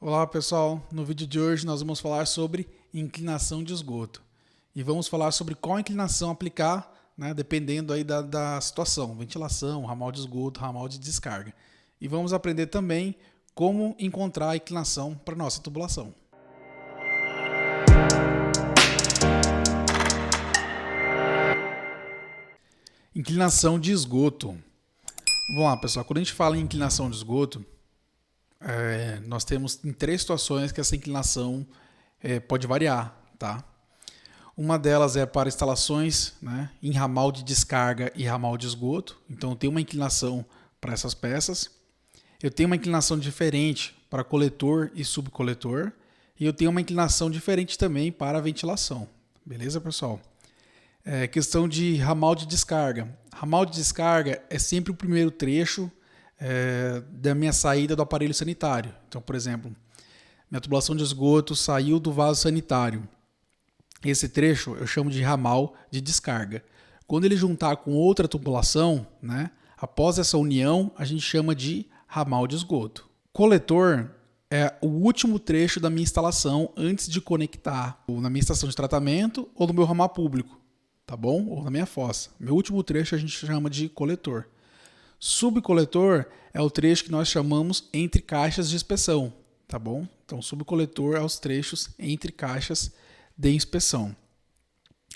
Olá pessoal, no vídeo de hoje nós vamos falar sobre inclinação de esgoto e vamos falar sobre qual inclinação aplicar, dependendo aí da situação, ventilação, ramal de esgoto, ramal de descarga. E vamos aprender também como encontrar a inclinação para nossa tubulação. Inclinação de esgoto. Vamos lá pessoal, quando a gente fala em inclinação de esgoto, nós temos em três situações que essa inclinação pode variar, tá? Uma delas é para instalações em ramal de descarga e ramal de esgoto. Então eu tenho uma inclinação para essas peças. Eu tenho uma inclinação diferente para coletor e subcoletor. E eu tenho uma inclinação diferente também para ventilação. Beleza, pessoal? Questão de ramal de descarga. Ramal de descarga é sempre o primeiro trecho da minha saída do aparelho sanitário. Então, por exemplo, minha tubulação de esgoto saiu do vaso sanitário. Esse trecho eu chamo de ramal de descarga. Quando ele juntar com outra tubulação, após essa união, a gente chama de ramal de esgoto. Coletor é o último trecho da minha instalação antes de conectar na minha estação de tratamento ou no meu ramal público, tá bom? Ou na minha fossa. Meu último trecho a gente chama de coletor. Subcoletor é o trecho que nós chamamos entre caixas de inspeção, tá bom? Então, subcoletor é os trechos entre caixas de inspeção.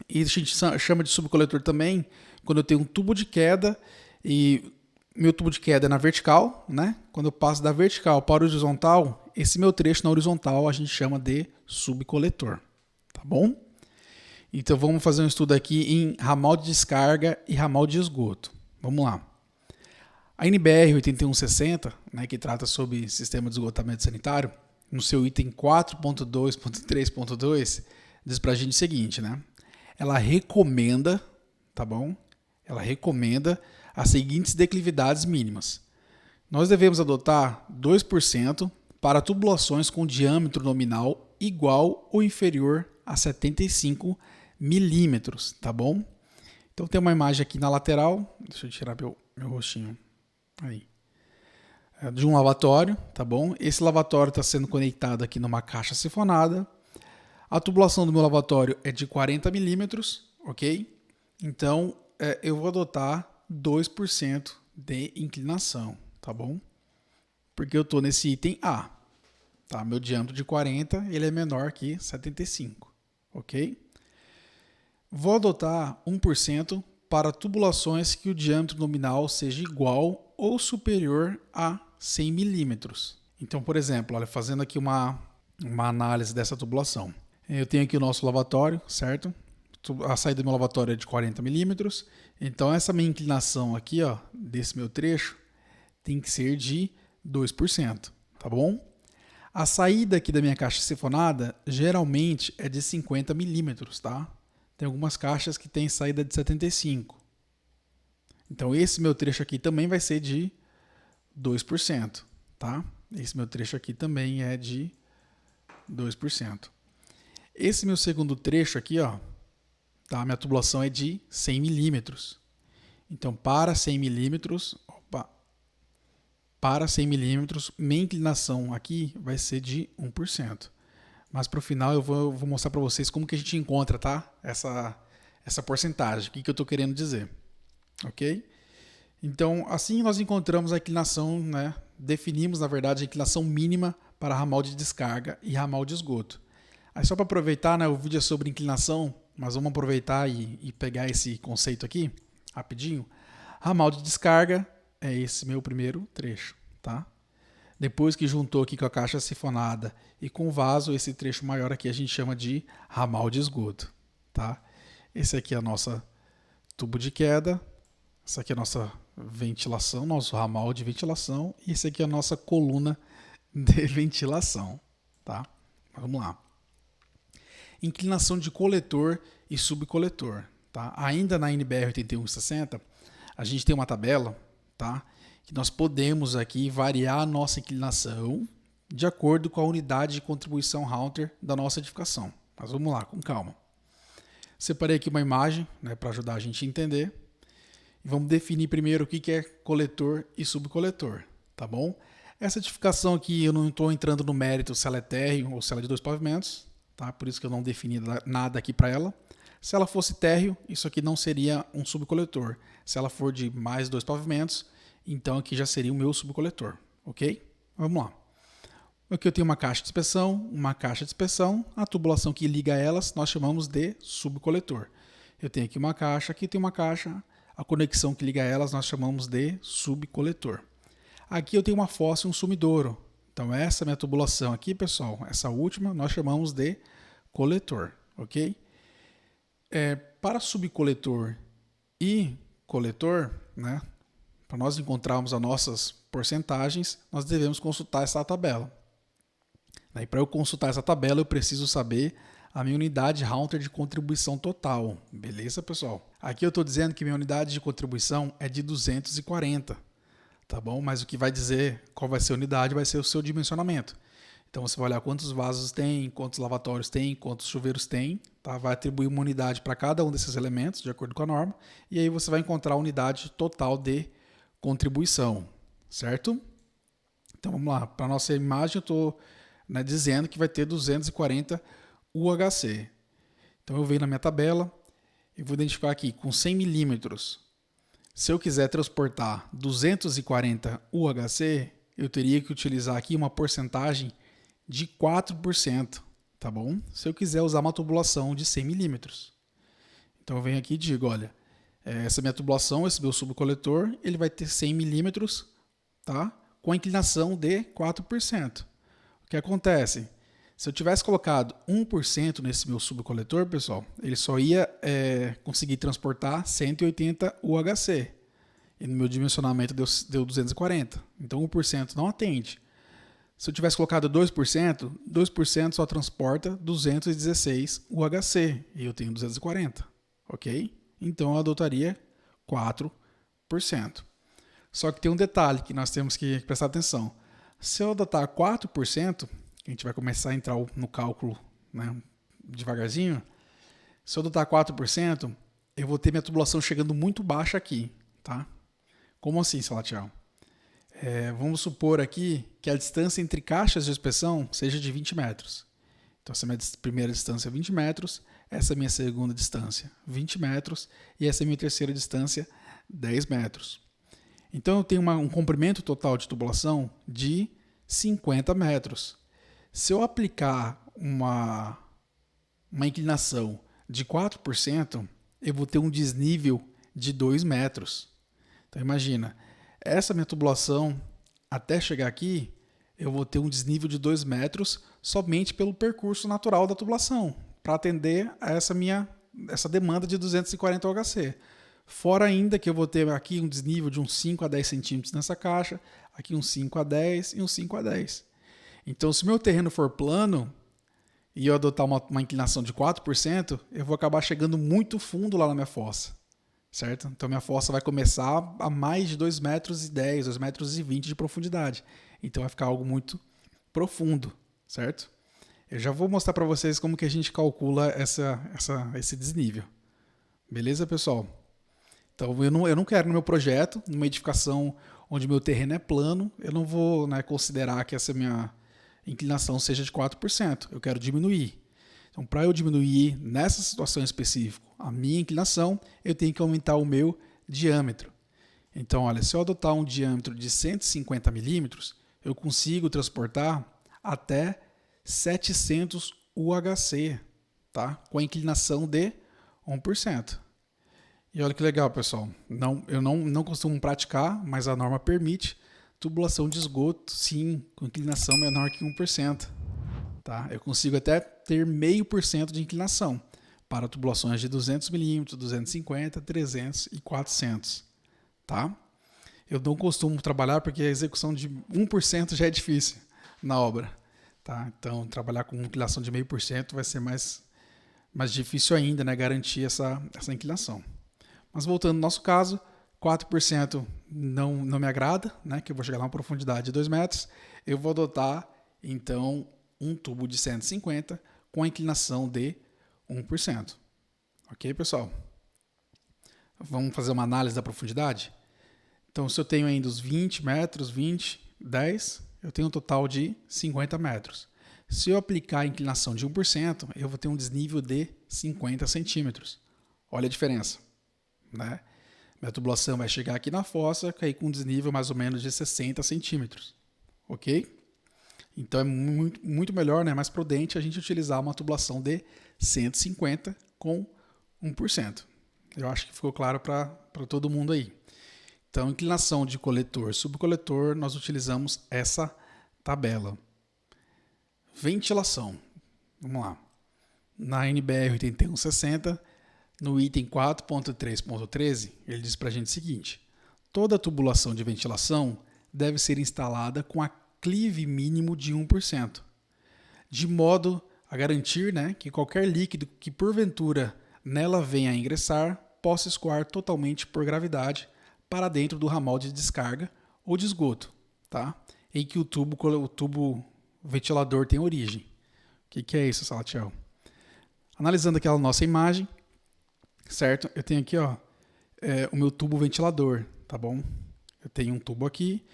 E a gente chama de subcoletor também quando eu tenho um tubo de queda e meu tubo de queda é na vertical, Quando eu passo da vertical para a horizontal, esse meu trecho na horizontal a gente chama de subcoletor, tá bom? Então vamos fazer um estudo aqui em ramal de descarga e ramal de esgoto. Vamos lá. A NBR 8160, que trata sobre sistema de esgotamento sanitário, no seu item 4.2.3.2, diz pra gente o seguinte, Ela recomenda, tá bom? Ela recomenda as seguintes declividades mínimas. Nós devemos adotar 2% para tubulações com diâmetro nominal igual ou inferior a 75 milímetros, tá bom? Então tem uma imagem aqui na lateral, deixa eu tirar meu rostinho aí, de um lavatório, tá bom? Esse lavatório está sendo conectado aqui numa caixa sifonada. A tubulação do meu lavatório é de 40 milímetros, ok? Então, eu vou adotar 2% de inclinação, tá bom? Porque eu estou nesse item A, tá? Meu diâmetro de 40, ele é menor que 75, ok? Vou adotar 1% para tubulações que o diâmetro nominal seja igual ou superior a 100 milímetros. Então, por exemplo, olha, fazendo aqui uma análise dessa tubulação. Eu tenho aqui o nosso lavatório, certo? A saída do meu lavatório é de 40 milímetros. Então, essa minha inclinação aqui, desse meu trecho, tem que ser de 2%, tá bom? A saída aqui da minha caixa sifonada, geralmente, é de 50 milímetros, tá? Tem algumas caixas que tem saída de 75. Então, esse meu trecho aqui também vai ser de 2%, tá? Esse meu trecho aqui também é de 2%. Esse meu segundo trecho aqui, tá? Minha tubulação é de 100 milímetros. Então, para 100 milímetros, minha inclinação aqui vai ser de 1%. Mas para o final eu vou mostrar para vocês como que a gente encontra, tá? Essa porcentagem, o que eu estou querendo dizer, ok? Então, assim nós encontramos a inclinação, definimos, na verdade, a inclinação mínima para ramal de descarga e ramal de esgoto. Aí só para aproveitar, o vídeo é sobre inclinação, mas vamos aproveitar e pegar esse conceito aqui, rapidinho. Ramal de descarga é esse meu primeiro trecho, tá? Depois que juntou aqui com a caixa sifonada e com o vaso, esse trecho maior aqui a gente chama de ramal de esgoto, tá? Esse aqui é a nossa tubo de queda, essa aqui é a nossa ventilação, nosso ramal de ventilação, e esse aqui é a nossa coluna de ventilação, tá? Vamos lá. Inclinação de coletor e subcoletor, tá? Ainda na NBR 8160, a gente tem uma tabela, tá? Que nós podemos aqui variar a nossa inclinação de acordo com a unidade de contribuição Haunter da nossa edificação. Mas vamos lá, com calma. Separei aqui uma imagem, para ajudar a gente a entender. E vamos definir primeiro o que é coletor e subcoletor, tá bom? Essa edificação aqui eu não estou entrando no mérito se ela é térreo ou se ela é de 2 pavimentos, tá? Por isso que eu não defini nada aqui para ela. Se ela fosse térreo, isso aqui não seria um subcoletor. Se ela for de mais 2 pavimentos, então aqui já seria o meu subcoletor, ok? Vamos lá. Aqui eu tenho uma caixa de inspeção, a tubulação que liga elas nós chamamos de subcoletor. Eu tenho aqui uma caixa, aqui tem uma caixa, a conexão que liga elas nós chamamos de subcoletor. Aqui eu tenho uma fossa e um sumidouro. Então essa minha tubulação aqui, pessoal, essa última nós chamamos de coletor, ok? Para subcoletor e coletor, né, para nós encontrarmos as nossas porcentagens, nós devemos consultar essa tabela. E para eu consultar essa tabela, eu preciso saber a minha unidade Haunter de contribuição total. Beleza, pessoal? Aqui eu estou dizendo que minha unidade de contribuição é de 240. Tá bom? Mas o que vai dizer qual vai ser a unidade vai ser o seu dimensionamento. Então você vai olhar quantos vasos tem, quantos lavatórios tem, quantos chuveiros tem, tá? Vai atribuir uma unidade para cada um desses elementos, de acordo com a norma, e aí você vai encontrar a unidade total de contribuição, certo? Então vamos lá, para a nossa imagem eu estou dizendo que vai ter 240 UHC. Então eu venho na minha tabela e vou identificar aqui com 100 milímetros. Se eu quiser transportar 240 UHC, eu teria que utilizar aqui uma porcentagem de 4%, tá bom? Se eu quiser usar uma tubulação de 100 milímetros. Então eu venho aqui e digo, olha, essa minha tubulação, esse meu subcoletor, ele vai ter 100 milímetros, tá? Com a inclinação de 4%. O que acontece? Se eu tivesse colocado 1% nesse meu subcoletor, pessoal, ele só ia conseguir transportar 180 UHC. E no meu dimensionamento deu 240. Então 1% não atende. Se eu tivesse colocado 2%, 2% só transporta 216 UHC. E eu tenho 240. Ok? Então eu adotaria 4%. Só que tem um detalhe que nós temos que prestar atenção. Se eu adotar 4%, a gente vai começar a entrar no cálculo, né, devagarzinho. Se eu adotar 4%, eu vou ter minha tubulação chegando muito baixa aqui, tá? Como assim, Salatiel? Vamos supor aqui que a distância entre caixas de inspeção seja de 20 metros. Então essa é a minha primeira distância 20 metros, essa é a minha segunda distância 20 metros e essa é a minha terceira distância 10 metros. Então eu tenho um comprimento total de tubulação de 50 metros. Se eu aplicar uma inclinação de 4%, eu vou ter um desnível de 2 metros. Então imagina, essa minha tubulação, até chegar aqui, eu vou ter um desnível de 2 metros somente pelo percurso natural da tubulação, para atender a essa demanda de 240 OHC. Fora ainda que eu vou ter aqui um desnível de uns 5 a 10 centímetros nessa caixa, aqui uns 5 a 10 e uns 5 a 10. Então, se meu terreno for plano e eu adotar uma inclinação de 4%, eu vou acabar chegando muito fundo lá na minha fossa, certo? Então, minha fossa vai começar a mais de 2,10 metros, 2,20 metros de profundidade. Então, vai ficar algo muito profundo, certo? Eu já vou mostrar para vocês como que a gente calcula esse desnível. Beleza, pessoal? Então, eu não quero no meu projeto, numa edificação onde meu terreno é plano, eu não vou considerar que essa minha inclinação seja de 4%. Eu quero diminuir. Então, para eu diminuir nessa situação específica a minha inclinação, eu tenho que aumentar o meu diâmetro. Então, olha, se eu adotar um diâmetro de 150 milímetros, eu consigo transportar até 700 UHC, tá? Com a inclinação de 1%. E olha que legal, pessoal. Eu não costumo praticar, mas a norma permite tubulação de esgoto, sim, com inclinação menor que 1%. Tá? Eu consigo até ter 0,5% de inclinação para tubulações de 200 milímetros, 250, 300 e 400. Tá? Eu não costumo trabalhar porque a execução de 1% já é difícil na obra. Tá? Então, trabalhar com inclinação de 0,5% vai ser mais difícil ainda, né? Garantir essa inclinação. Mas voltando ao nosso caso, 4% não me agrada, né? Que eu vou chegar lá uma profundidade de 2 metros. Eu vou adotar, então, um tubo de 150 com a inclinação de 1%. Ok, pessoal? Vamos fazer uma análise da profundidade? Então, se eu tenho ainda os 20 metros, 20, 10, eu tenho um total de 50 metros. Se eu aplicar a inclinação de 1%, eu vou ter um desnível de 50 centímetros. Olha a diferença, né? Minha tubulação vai chegar aqui na fossa, cair com um desnível mais ou menos de 60 centímetros, ok? Então é muito melhor, né, mais prudente a gente utilizar uma tubulação de 150 com 1%. Eu acho que ficou claro para todo mundo aí. Então, inclinação de coletor subcoletor, nós utilizamos essa tabela. Ventilação. Vamos lá. Na NBR 8160, no item 4.3.13, ele diz para a gente o seguinte: toda tubulação de ventilação deve ser instalada com aclive mínimo de 1%, de modo a garantir, né, que qualquer líquido que porventura nela venha a ingressar possa escoar totalmente por gravidade para dentro do ramal de descarga ou de esgoto, tá? Em que o tubo ventilador tem origem. O que é isso, Salatiel? Analisando aquela nossa imagem, certo? Eu tenho aqui, ó, o meu tubo ventilador, tá bom? Eu tenho um tubo aqui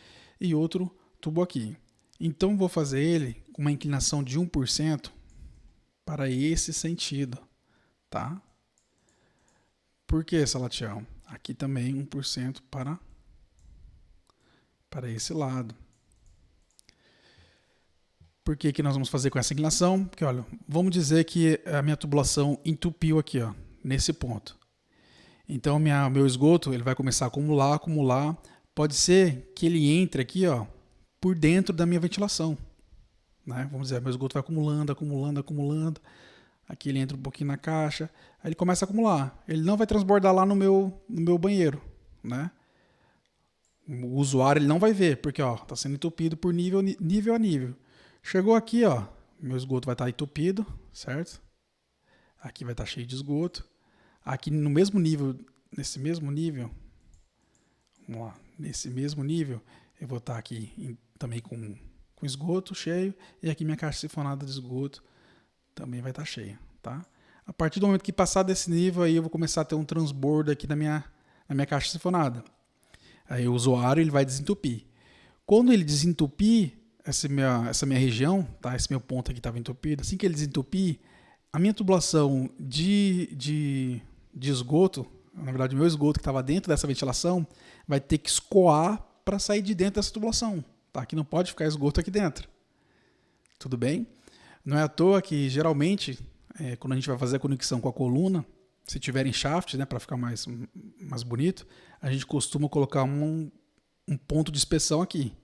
e outro tubo aqui. Então, vou fazer ele com uma inclinação de 1% para esse sentido, tá? Por que, Salatiel? Aqui também 1% para esse lado. Por que que nós vamos fazer com essa inclinação? Porque, olha, vamos dizer que a minha tubulação entupiu aqui, ó, nesse ponto. Então, meu esgoto ele vai começar a acumular. Pode ser que ele entre aqui, ó, por dentro da minha ventilação, né? Vamos dizer, meu esgoto vai acumulando. Aqui ele entra um pouquinho na caixa, aí ele começa a acumular. Ele não vai transbordar lá no meu banheiro, né? O usuário ele não vai ver, porque ó, tá sendo entupido por nível a nível. Chegou aqui, ó, meu esgoto vai estar entupido, certo? Aqui vai estar cheio de esgoto. Aqui no mesmo nível, nesse mesmo nível, vamos lá, nesse mesmo nível, eu vou estar aqui também com esgoto cheio, e aqui minha caixa sifonada de esgoto também vai estar cheia, tá? A partir do momento que passar desse nível, aí eu vou começar a ter um transbordo aqui na minha caixa sifonada. Aí o usuário ele vai desentupir. Quando ele desentupir essa minha região, tá? Esse meu ponto aqui estava entupido. Assim que ele desentupir, a minha tubulação de esgoto, na verdade o meu esgoto que estava dentro dessa ventilação, vai ter que escoar para sair de dentro dessa tubulação, tá? Que não pode ficar esgoto aqui dentro. Tudo bem? Não é à toa que, geralmente, quando a gente vai fazer a conexão com a coluna, se tiverem shaft, né, para ficar mais bonito, a gente costuma colocar um ponto de inspeção aqui,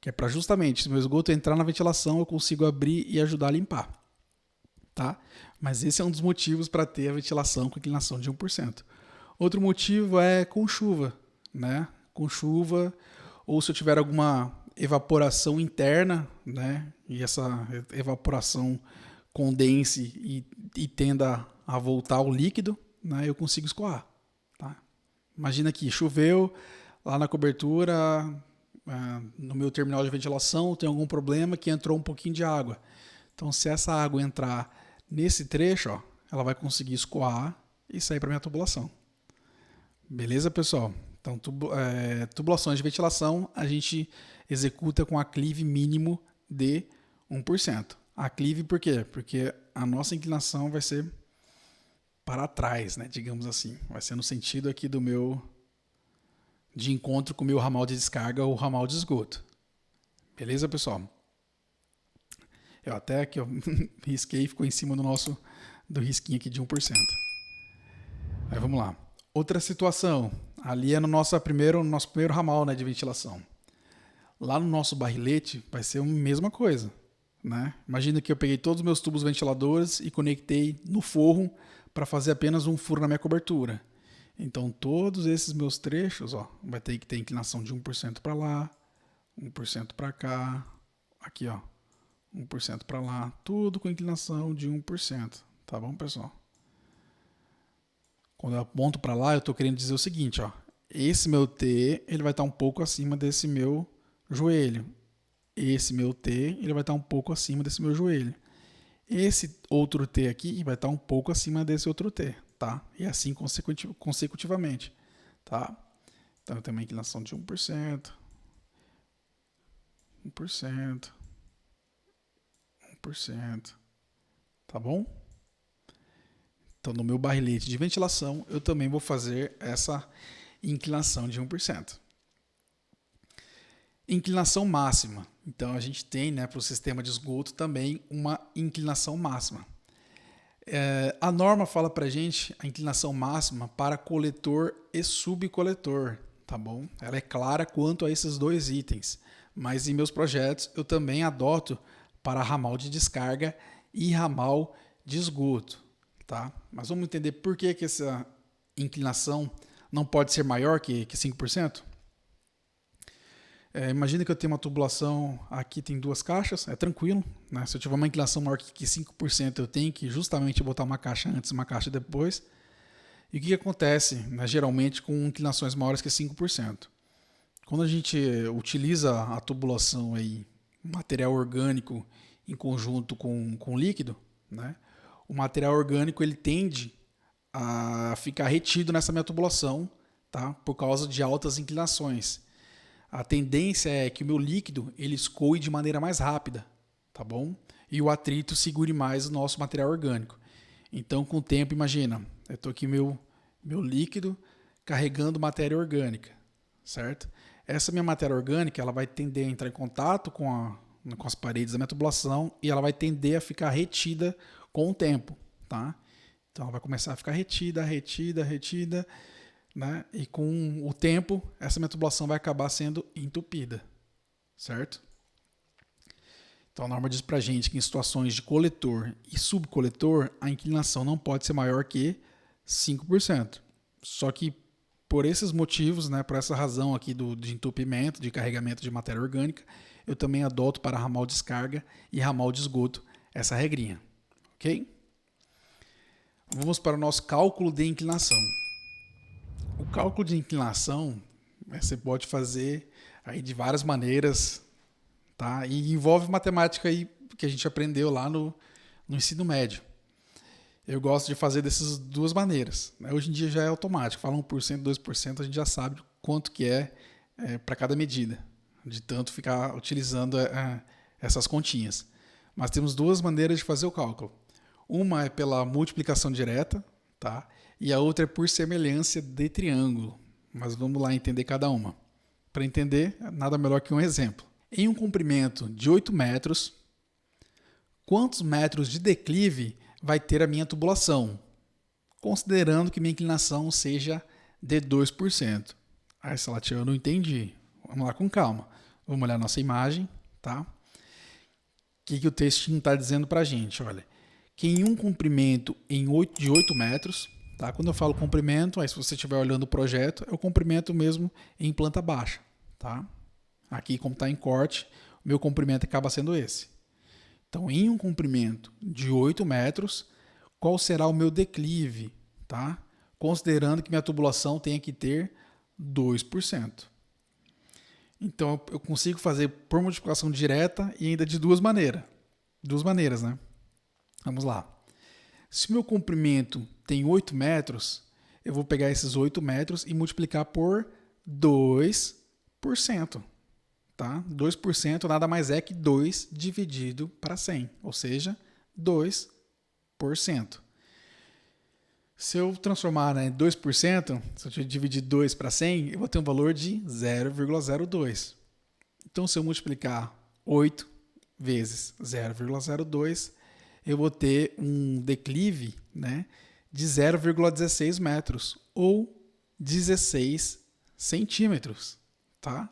que é para justamente, se meu esgoto entrar na ventilação, eu consigo abrir e ajudar a limpar. Tá? Mas esse é um dos motivos para ter a ventilação com inclinação de 1%. Outro motivo é com chuva, né? Com chuva, ou se eu tiver alguma evaporação interna, né? E essa evaporação condense e tenda a voltar ao líquido, né? Eu consigo escoar, tá? Imagina que choveu lá na cobertura, no meu terminal de ventilação tem algum problema que entrou um pouquinho de água. Então, se essa água entrar nesse trecho, ó, ela vai conseguir escoar e sair para minha tubulação. Beleza, pessoal? Então, tubulações de ventilação a gente executa com aclive mínimo de 1%. Aclive por quê? Porque a nossa inclinação vai ser para trás, né? Digamos assim. Vai ser no sentido aqui de encontro com o meu ramal de descarga ou ramal de esgoto. Beleza, pessoal? Eu até aqui, ó, risquei e ficou em cima do risquinho aqui de 1%. Aí vamos lá. Outra situação, ali é no nosso primeiro ramal, né, de ventilação. Lá no nosso barrilete vai ser a mesma coisa, né? Imagina que eu peguei todos os meus tubos ventiladores e conectei no forro para fazer apenas um furo na minha cobertura. Então todos esses meus trechos, ó, vai ter que ter inclinação de 1% para lá, 1% para cá, aqui, ó, 1% para lá, tudo com inclinação de 1%, tá bom, pessoal? Quando eu aponto para lá, eu estou querendo dizer o seguinte, ó, esse meu T ele vai estar um pouco acima desse meu joelho. Esse meu T ele vai estar um pouco acima desse meu joelho. Esse outro T aqui vai estar um pouco acima desse outro T, tá? E assim consecutivamente, tá? Então eu tenho uma inclinação de 1%. 1%. 1%. Tá bom? Então, no meu barrilete de ventilação, eu também vou fazer essa inclinação de 1%. Inclinação máxima. Então, a gente tem, né, para o sistema de esgoto também uma inclinação máxima. A norma fala para a gente a inclinação máxima para coletor e subcoletor, tá bom? Ela é clara quanto a esses dois itens, mas em meus projetos eu também adoto para ramal de descarga e ramal de esgoto, tá? Mas vamos entender por que essa inclinação não pode ser maior que 5%? Imagina que eu tenho uma tubulação, aqui tem duas caixas, é tranquilo, né? Se eu tiver uma inclinação maior que 5%, eu tenho que justamente botar uma caixa antes e uma caixa depois. E o que acontece, né, geralmente com inclinações maiores que 5%? Quando a gente utiliza a tubulação aí, material orgânico em conjunto com líquido, né? O material orgânico ele tende a ficar retido nessa minha tubulação, tá? Por causa de altas inclinações. A tendência é que o meu líquido ele escoe de maneira mais rápida, tá bom? E o atrito segure mais o nosso material orgânico. Então, com o tempo, imagina, eu estou aqui meu líquido carregando matéria orgânica, certo? Essa minha matéria orgânica ela vai tender a entrar em contato com as paredes da minha tubulação e ela vai tender a ficar retida com o tempo, tá? Então, ela vai começar a ficar retida, né? E com o tempo, essa minha tubulação vai acabar sendo entupida, certo? Então a norma diz pra gente que em situações de coletor e subcoletor, a inclinação não pode ser maior que 5%. Só que por esses motivos, né, por essa razão aqui de entupimento, de carregamento de matéria orgânica, eu também adoto para ramal de descarga e ramal de esgoto essa regrinha, ok? Vamos para o nosso cálculo de inclinação. O cálculo de inclinação você pode fazer aí de várias maneiras, tá? E envolve matemática aí que a gente aprendeu lá no ensino médio. Eu gosto de fazer dessas duas maneiras, né? Hoje em dia já é automático, fala 1%, 2%, a gente já sabe quanto que é para cada medida, de tanto ficar utilizando essas continhas. Mas temos duas maneiras de fazer o cálculo. Uma é pela multiplicação direta, tá? E a outra é por semelhança de triângulo. Mas vamos lá entender cada uma. Para entender, nada melhor que um exemplo. Em um comprimento de 8 metros, quantos metros de declive vai ter a minha tubulação? Considerando que minha inclinação seja de 2%. Aí, Salatiel, eu não entendi. Vamos lá com calma. Vamos olhar a nossa imagem, tá? O que o textinho está dizendo para a gente? Olha, que em um comprimento de 8 metros, tá? Quando eu falo comprimento, aí se você estiver olhando o projeto, é o comprimento mesmo em planta baixa, tá? Aqui, como está em corte, o meu comprimento acaba sendo esse. Então, em um comprimento de 8 metros, qual será o meu declive, tá? Considerando que minha tubulação tenha que ter 2%. Então, eu consigo fazer por multiplicação direta e ainda de duas maneiras. Duas maneiras, né? Vamos lá. Se o meu comprimento tem 8 metros, eu vou pegar esses 8 metros e multiplicar por 2%. Tá? 2% nada mais é que 2 dividido para 100, ou seja, 2%. Se eu transformar em 2%, se eu dividir 2 para 100, eu vou ter um valor de 0,02. Então, se eu multiplicar 8 vezes 0,02, eu vou ter um declive, né, de 0,16 metros ou 16 centímetros. Tá?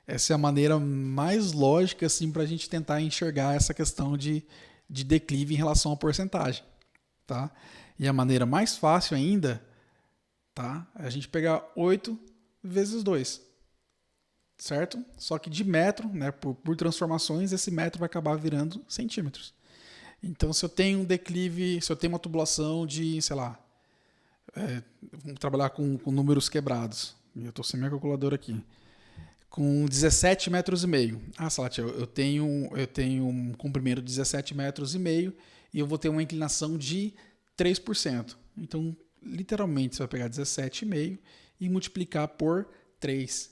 Essa é a maneira mais lógica assim, para a gente tentar enxergar essa questão de declive em relação à porcentagem. Tá? E a maneira mais fácil ainda, tá? É a gente pegar 8 vezes 2. Certo? Só que de metro, né, por transformações, esse metro vai acabar virando centímetros. Então, se eu tenho um declive, se eu tenho uma tubulação de, sei lá, vamos trabalhar com números quebrados. Eu estou sem minha calculadora aqui. Com 17 metros e meio. Ah, Salatiel, eu tenho um comprimento de 17 metros e meio e eu vou ter uma inclinação de 3%. Então, literalmente, você vai pegar 17,5 e multiplicar por 3.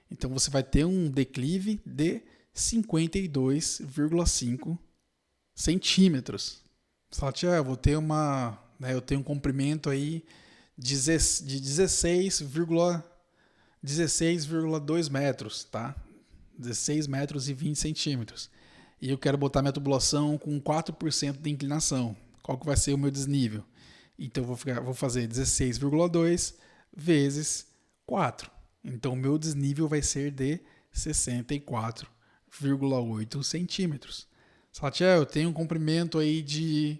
Então, você vai ter um declive de 52,5 centímetros. Você fala, tia, eu vou ter eu tenho um comprimento aí de 16,2 metros, tá? 16 metros e 20 centímetros. E eu quero botar minha tubulação com 4% de inclinação. Qual que vai ser o meu desnível? Então eu vou fazer 16,2 vezes 4. Então o meu desnível vai ser de 64,8 centímetros. Satia, eu tenho um comprimento aí de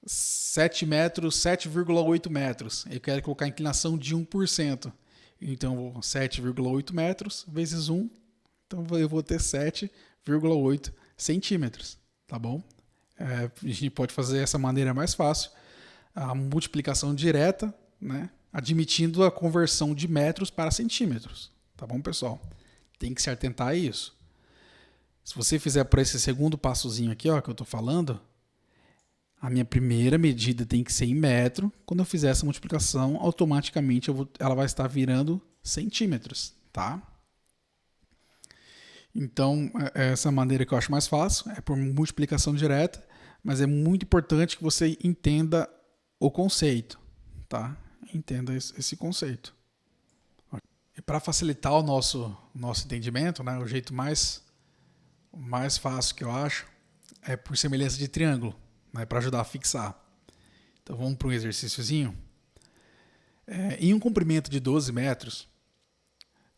7 metros, 7,8 metros. Eu quero colocar a inclinação de 1%. Então 7,8 metros vezes 1. Então eu vou ter 7,8 centímetros. Tá bom? A gente pode fazer essa maneira mais fácil. A multiplicação direta, né? Admitindo a conversão de metros para centímetros. Tá bom, pessoal? Tem que se atentar a isso. Se você fizer por esse segundo passozinho aqui, ó, que eu estou falando, a minha primeira medida tem que ser em metro. Quando eu fizer essa multiplicação, automaticamente ela vai estar virando centímetros, tá? Então, essa maneira que eu acho mais fácil é por multiplicação direta, mas é muito importante que você entenda o conceito, tá? Entenda esse conceito. E para facilitar o nosso entendimento, né, o jeito mais fácil que eu acho é por semelhança de triângulo, né, para ajudar a fixar. Então vamos para um exercíciozinho. Em um comprimento de 12 metros,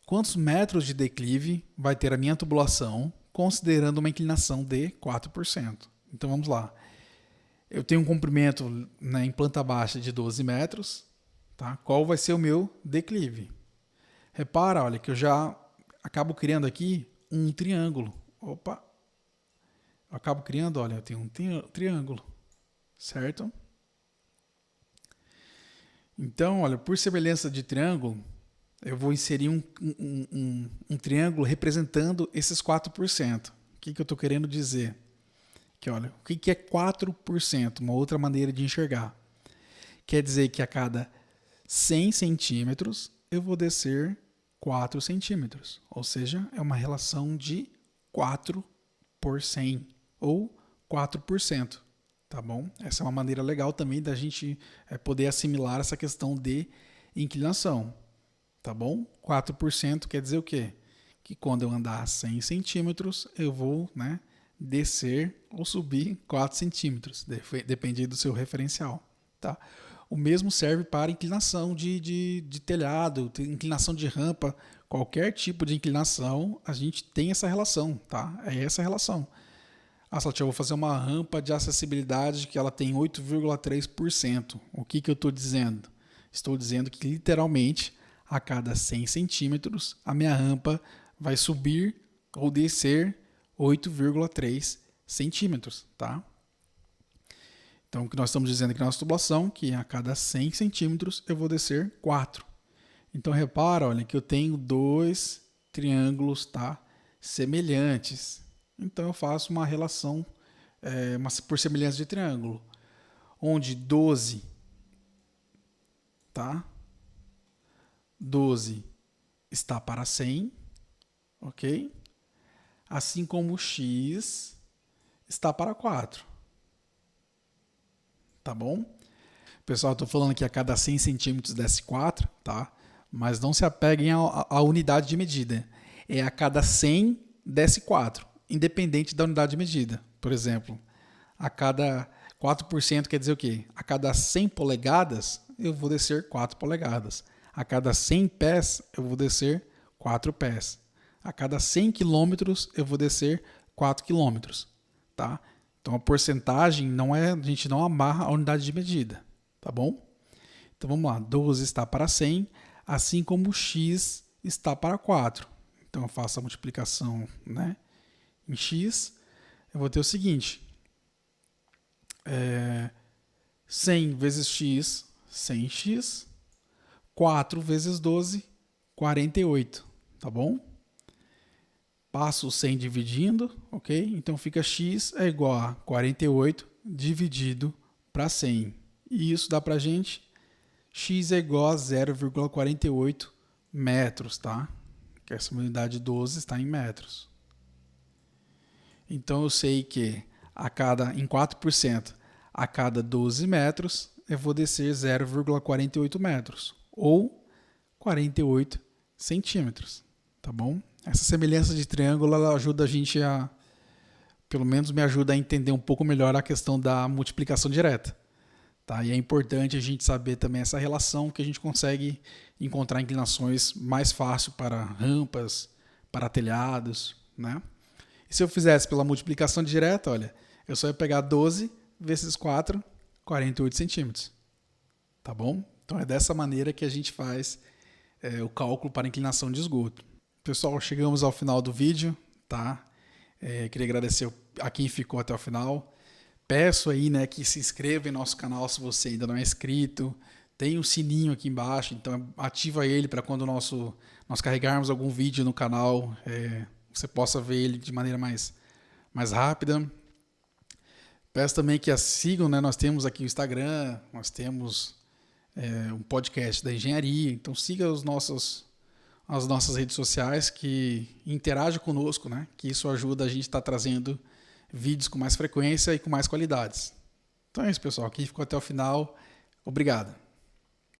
quantos metros de declive vai ter a minha tubulação, considerando uma inclinação de 4%? Então vamos lá. Eu tenho um comprimento, né, em planta baixa de 12 metros. Tá? Qual vai ser o meu declive? Repara, olha, que eu já acabo criando aqui um triângulo. Opa! Eu acabo criando, olha, eu tenho um triângulo. Certo? Então, olha, por semelhança de triângulo, eu vou inserir um triângulo representando esses 4%. O que eu estou querendo dizer? Que, olha, o que é 4%? Uma outra maneira de enxergar. Quer dizer que a cada 100 centímetros eu vou descer 4 centímetros. Ou seja, é uma relação de 4 por 100 ou 4%. Tá bom? Essa é uma maneira legal também da gente poder assimilar essa questão de inclinação. Tá bom? 4% quer dizer o quê? Que quando eu andar 100 centímetros, eu vou, né, descer ou subir 4 centímetros. Depende do seu referencial. Tá? O mesmo serve para inclinação de telhado, inclinação de rampa. Qualquer tipo de inclinação, a gente tem essa relação. Tá? É essa relação. Eu vou fazer uma rampa de acessibilidade que ela tem 8,3%. O que eu estou dizendo? Estou dizendo que literalmente a cada 100 centímetros a minha rampa vai subir ou descer 8,3 centímetros. Tá? Então o que nós estamos dizendo aqui na nossa tubulação, que a cada 100 centímetros eu vou descer 4. Então repara, olha, que eu tenho dois triângulos, tá, semelhantes. Então eu faço uma relação, por semelhança de triângulo, onde 12, tá? 12 está para 100, ok? Assim como x está para 4. Tá bom? Pessoal, eu estou falando que a cada 100 centímetros desce 4, tá? Mas não se apeguem à unidade de medida. É a cada 100 desce 4. Independente da unidade de medida. Por exemplo, a cada 4% quer dizer o quê? A cada 100 polegadas, eu vou descer 4 polegadas. A cada 100 pés, eu vou descer 4 pés. A cada 100 quilômetros, eu vou descer 4 quilômetros. Tá? Então, a porcentagem a gente não amarra a unidade de medida. Tá bom? Então, vamos lá. 12 está para 100, assim como x está para 4. Então, eu faço a multiplicação, né? Em x, eu vou ter o seguinte, 100 vezes x, 100x, 4 vezes 12, 48, tá bom? Passo o 100 dividindo, ok? Então fica x é igual a 48 dividido para 100. E isso dá para a gente, x é igual a 0,48 metros, tá? Que essa unidade 12 está em metros. Então eu sei que em 4%, a cada 12 metros, eu vou descer 0,48 metros, ou 48 centímetros, tá bom? Essa semelhança de triângulo ela ajuda a gente pelo menos me ajuda a entender um pouco melhor a questão da multiplicação direta. Tá? E é importante a gente saber também essa relação que a gente consegue encontrar inclinações mais fácil para rampas, para telhados, né? E se eu fizesse pela multiplicação direta, olha, eu só ia pegar 12 vezes 4, 48 centímetros. Tá bom? Então é dessa maneira que a gente faz o cálculo para inclinação de esgoto. Pessoal, chegamos ao final do vídeo, tá? Queria agradecer a quem ficou até o final. Peço aí, né, que se inscreva em nosso canal se você ainda não é inscrito. Tem um sininho aqui embaixo, então ativa ele para quando nós carregarmos algum vídeo no canal, você possa ver ele de maneira mais rápida. Peço também que a sigam, né? Nós temos aqui o Instagram, nós temos um podcast da engenharia, então siga as nossas redes sociais, que interaja conosco, né? Que isso ajuda a gente a estar trazendo vídeos com mais frequência e com mais qualidades. Então é isso, pessoal. Quem ficou até o final, obrigado.